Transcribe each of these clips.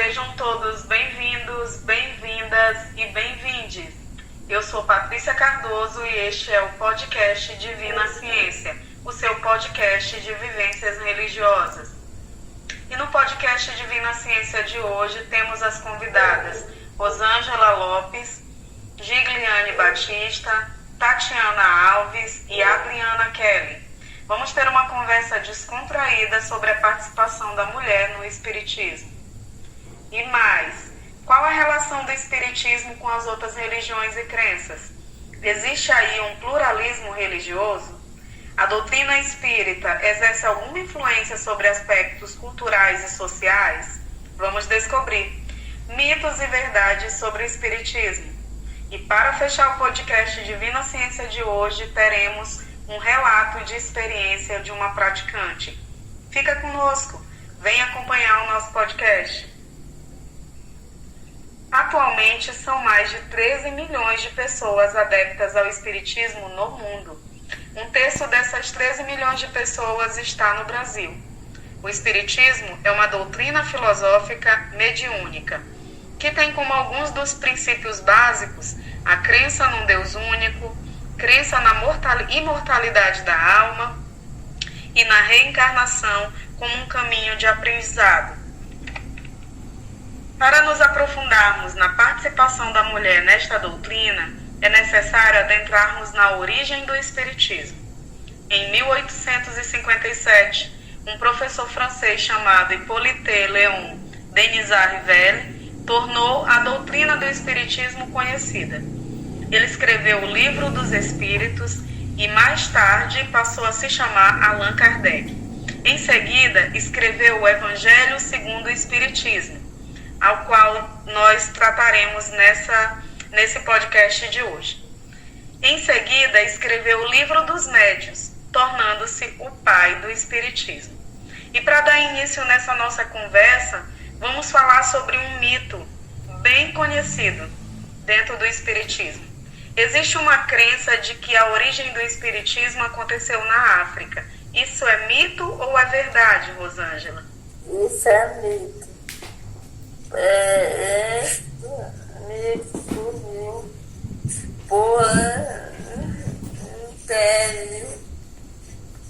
sejam todos bem-vindos, bem-vindas e bem-vindes. Eu sou Patrícia Cardoso e este é o podcast Divina Ciência, o seu podcast de vivências religiosas. E no podcast Divina Ciência de hoje temos as convidadas Rosângela Lopes, Gigliane Batista, Tatiana Alves e Adriana Kelly. Vamos ter uma conversa descontraída sobre a participação da mulher no Espiritismo. E mais, qual a relação do Espiritismo com as outras religiões e crenças? Existe aí um pluralismo religioso? A doutrina espírita exerce alguma influência sobre aspectos culturais e sociais? Vamos descobrir mitos e verdades sobre o Espiritismo. E para fechar o podcast Divina Ciência de hoje, teremos um relato de experiência de uma praticante. Fica conosco, vem acompanhar o nosso podcast. Atualmente, são mais de 13 milhões de pessoas adeptas ao Espiritismo no mundo. Um terço dessas 13 milhões de pessoas está no Brasil. O Espiritismo é uma doutrina filosófica mediúnica, que tem como alguns dos princípios básicos a crença num Deus único, crença na imortalidade da alma e na reencarnação como um caminho de aprendizado. Para nos aprofundarmos na participação da mulher nesta doutrina, é necessário adentrarmos na origem do Espiritismo. Em 1857, um professor francês chamado Hippolyte Léon Denisard Rivel tornou a doutrina do Espiritismo conhecida. Ele escreveu o Livro dos Espíritos e mais tarde passou a se chamar Allan Kardec. Em seguida, escreveu o Evangelho segundo o Espiritismo, ao qual nós trataremos nesse podcast de hoje. Em seguida, escreveu o Livro dos Médiuns, tornando-se o pai do Espiritismo. E para dar início nessa nossa conversa, vamos falar sobre um mito bem conhecido dentro do Espiritismo. Existe uma crença de que a origem do Espiritismo aconteceu na África. Isso é mito ou é verdade, Rosângela? Isso é mito. Mito por inteiro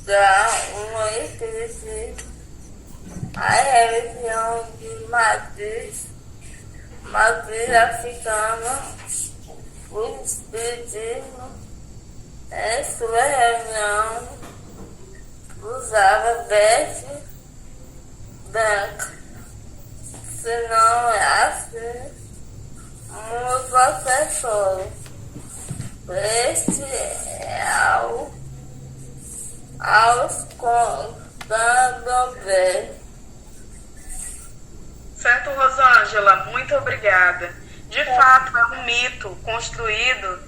da uma espírito. A religião de matriz africana, o Espiritismo, em sua reunião, usava veste branca. Se não é assim, muitos professores, este é aos candomblé. Certo, Rosângela, muito obrigada. De fato, é um mito construído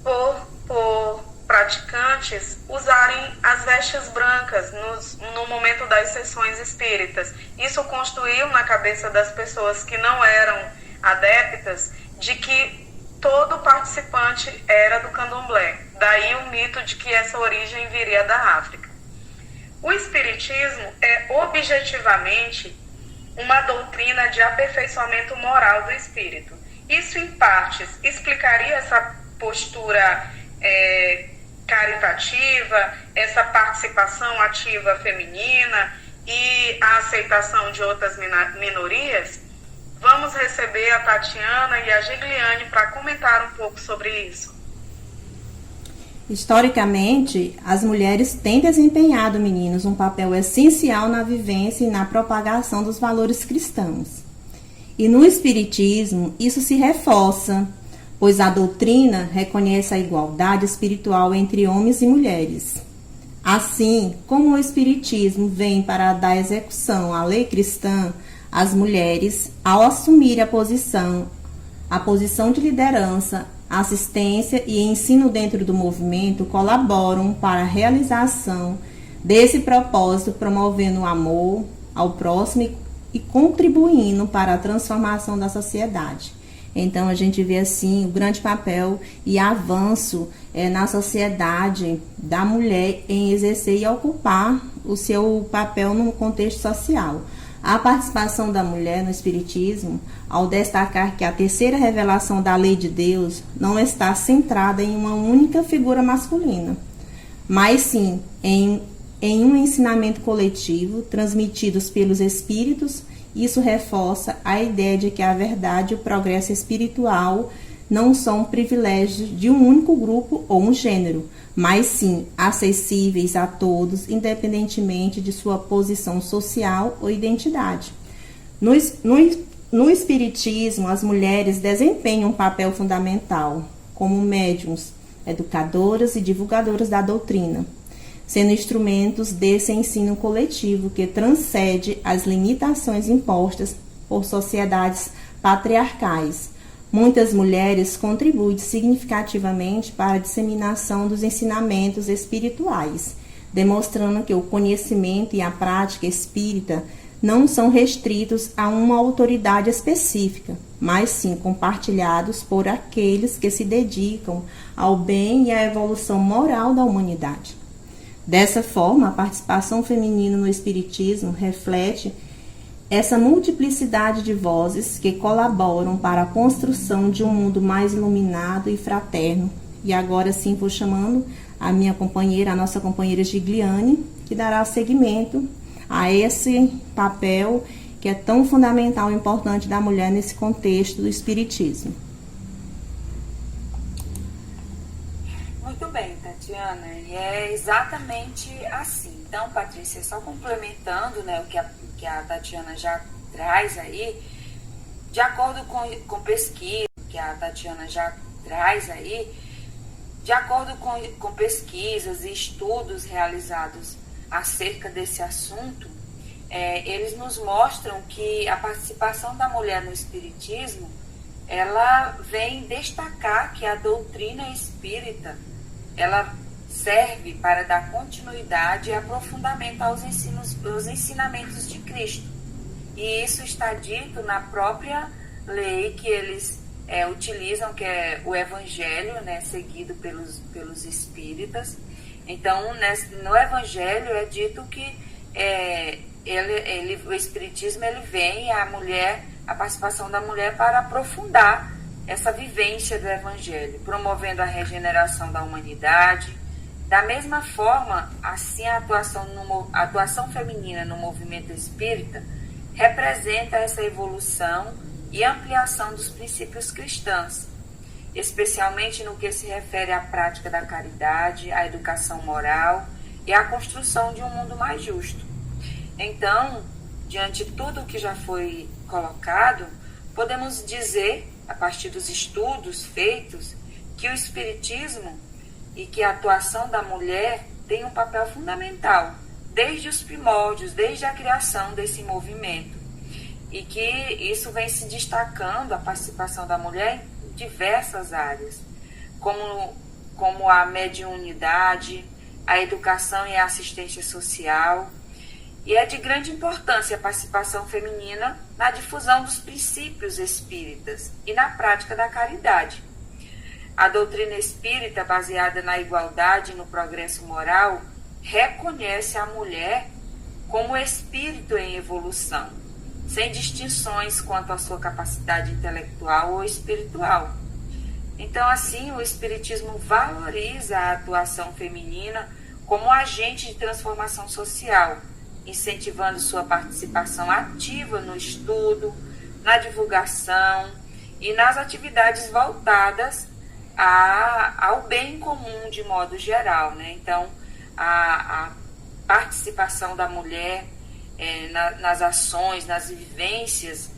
por praticantes usarem as vestes brancas no momento das sessões espíritas. Isso construiu na cabeça das pessoas que não eram adeptas de que todo participante era do candomblé. Daí o mito de que essa origem viria da África. O Espiritismo é objetivamente uma doutrina de aperfeiçoamento moral do espírito. Isso, em partes, explicaria essa postura caritativa, essa participação ativa feminina e a aceitação de outras minorias? Vamos receber a Tatiana e a Gigliane para comentar um pouco sobre isso. Historicamente, as mulheres têm desempenhado, meninos, um papel essencial na vivência e na propagação dos valores cristãos. E no Espiritismo, isso se reforça, pois a doutrina reconhece a igualdade espiritual entre homens e mulheres. Assim, como o Espiritismo vem para dar execução à lei cristã, as mulheres, ao assumir a posição de liderança, assistência e ensino dentro do movimento colaboram para a realização desse propósito, promovendo o amor ao próximo e contribuindo para a transformação da sociedade. Então, a gente vê assim o grande papel e avanço na sociedade da mulher em exercer e ocupar o seu papel no contexto social. A participação da mulher no Espiritismo, ao destacar que a terceira revelação da lei de Deus não está centrada em uma única figura masculina, mas sim em um ensinamento coletivo transmitidos pelos espíritos. Isso reforça a ideia de que a verdade e o progresso espiritual não são privilégios de um único grupo ou um gênero, mas sim acessíveis a todos, independentemente de sua posição social ou identidade. No Espiritismo, as mulheres desempenham um papel fundamental como médiuns, educadoras e divulgadoras da doutrina, sendo instrumentos desse ensino coletivo que transcende as limitações impostas por sociedades patriarcais. Muitas mulheres contribuem significativamente para a disseminação dos ensinamentos espirituais, demonstrando que o conhecimento e a prática espírita não são restritos a uma autoridade específica, mas sim compartilhados por aqueles que se dedicam ao bem e à evolução moral da humanidade. Dessa forma, a participação feminina no Espiritismo reflete essa multiplicidade de vozes que colaboram para a construção de um mundo mais iluminado e fraterno. E agora sim vou chamando a minha companheira, a nossa companheira Gigliane, que dará seguimento a esse papel que é tão fundamental e importante da mulher nesse contexto do Espiritismo. Muito bem, Tatiana, e é exatamente assim. Então, Patrícia, só complementando, né, o que a Tatiana já traz aí, de acordo com pesquisa, que a Tatiana já traz aí, de acordo com pesquisas e estudos realizados acerca desse assunto, eles nos mostram que a participação da mulher no Espiritismo, ela vem destacar que a doutrina espírita, ela serve para dar continuidade e aprofundamento aos ensinamentos de Cristo. E isso está dito na própria lei que eles utilizam, que é o Evangelho, né, seguido pelos espíritas. Então, no Evangelho é dito que o Espiritismo ele vem a participação da mulher para aprofundar essa vivência do Evangelho, promovendo a regeneração da humanidade. Da mesma forma, assim a atuação feminina no movimento espírita representa essa evolução e ampliação dos princípios cristãos, especialmente no que se refere à prática da caridade, à educação moral e à construção de um mundo mais justo. Então, diante de tudo o que já foi colocado, podemos dizer, a partir dos estudos feitos, que o Espiritismo e que a atuação da mulher tem um papel fundamental, desde os primórdios, desde a criação desse movimento, e que isso vem se destacando, a participação da mulher, em diversas áreas, como a mediunidade, a educação e a assistência social, e é de grande importância a participação feminina na difusão dos princípios espíritas e na prática da caridade. A doutrina espírita, baseada na igualdade e no progresso moral, reconhece a mulher como espírito em evolução, sem distinções quanto à sua capacidade intelectual ou espiritual. Então, assim, o Espiritismo valoriza a atuação feminina como agente de transformação social, incentivando sua participação ativa no estudo, na divulgação e nas atividades voltadas ao bem comum de modo geral, né? Então, a participação da mulher nas ações, nas vivências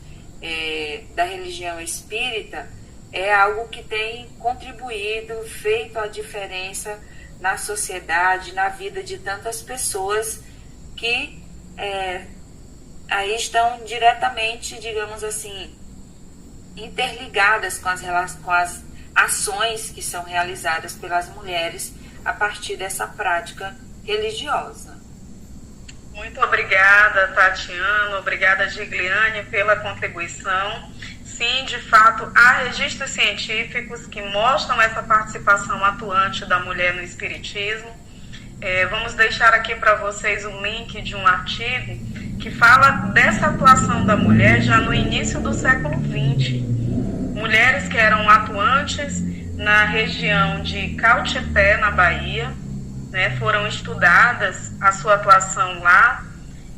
da religião espírita é algo que tem contribuído, feito a diferença na sociedade, na vida de tantas pessoas que aí estão diretamente, digamos assim, interligadas com as ações que são realizadas pelas mulheres a partir dessa prática religiosa. Muito obrigada, Tatiana, obrigada, Gigliane, pela contribuição. Sim, de fato, há registros científicos que mostram essa participação atuante da mulher no Espiritismo. Vamos deixar aqui para vocês um link de um artigo que fala dessa atuação da mulher já no início do século XX. Mulheres que eram atuantes na região de Cautepé, na Bahia, né, foram estudadas a sua atuação lá,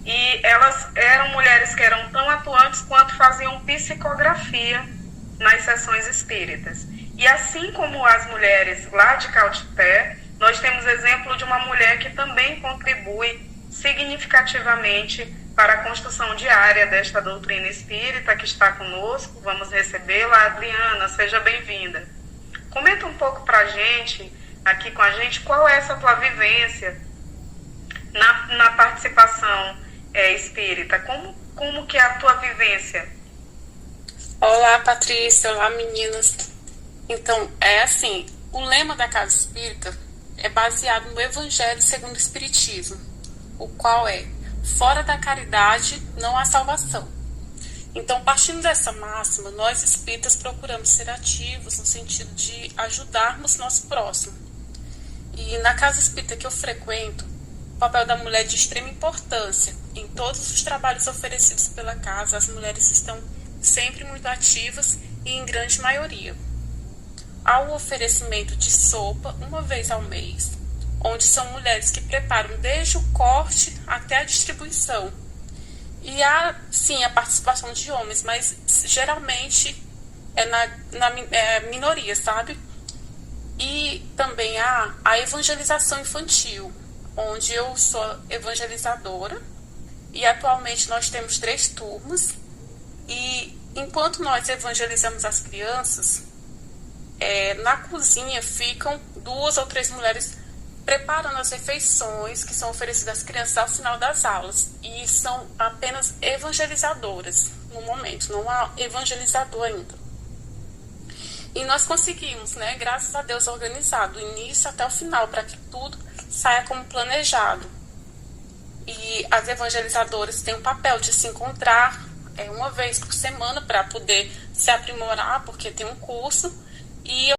e elas eram mulheres que eram tão atuantes quanto faziam psicografia nas sessões espíritas. E assim como as mulheres lá de Cautepé, nós temos exemplo de uma mulher que também contribui significativamente para a construção diária desta doutrina espírita, que está conosco. Vamos recebê-la. Adriana, seja bem-vinda. Comenta um pouco para a gente, aqui com a gente, qual é essa tua vivência na participação espírita. Como que é a tua vivência? Olá, Patrícia. Olá, meninas. Então, é assim, o lema da Casa Espírita é baseado no Evangelho segundo o Espiritismo, o qual é: fora da caridade não há salvação. Então, partindo dessa máxima, nós espíritas procuramos ser ativos no sentido de ajudarmos nosso próximo. E na casa espírita que eu frequento, o papel da mulher é de extrema importância. Em todos os trabalhos oferecidos pela casa, as mulheres estão sempre muito ativas e em grande maioria. Há o oferecimento de sopa uma vez ao mês, onde são mulheres que preparam desde o corte até a distribuição. E há, sim, a participação de homens, mas geralmente é na minoria, sabe? E também há a evangelização infantil, onde eu sou evangelizadora, e atualmente nós temos 3 turmas, e enquanto nós evangelizamos as crianças, na cozinha ficam 2 ou 3 mulheres preparando as refeições que são oferecidas às crianças ao final das aulas, e são apenas evangelizadoras no momento, não há evangelizador ainda. E nós conseguimos, né, graças a Deus, organizar do início até o final, para que tudo saia como planejado. E as evangelizadoras têm o papel de se encontrar uma vez por semana para poder se aprimorar, porque tem um curso, e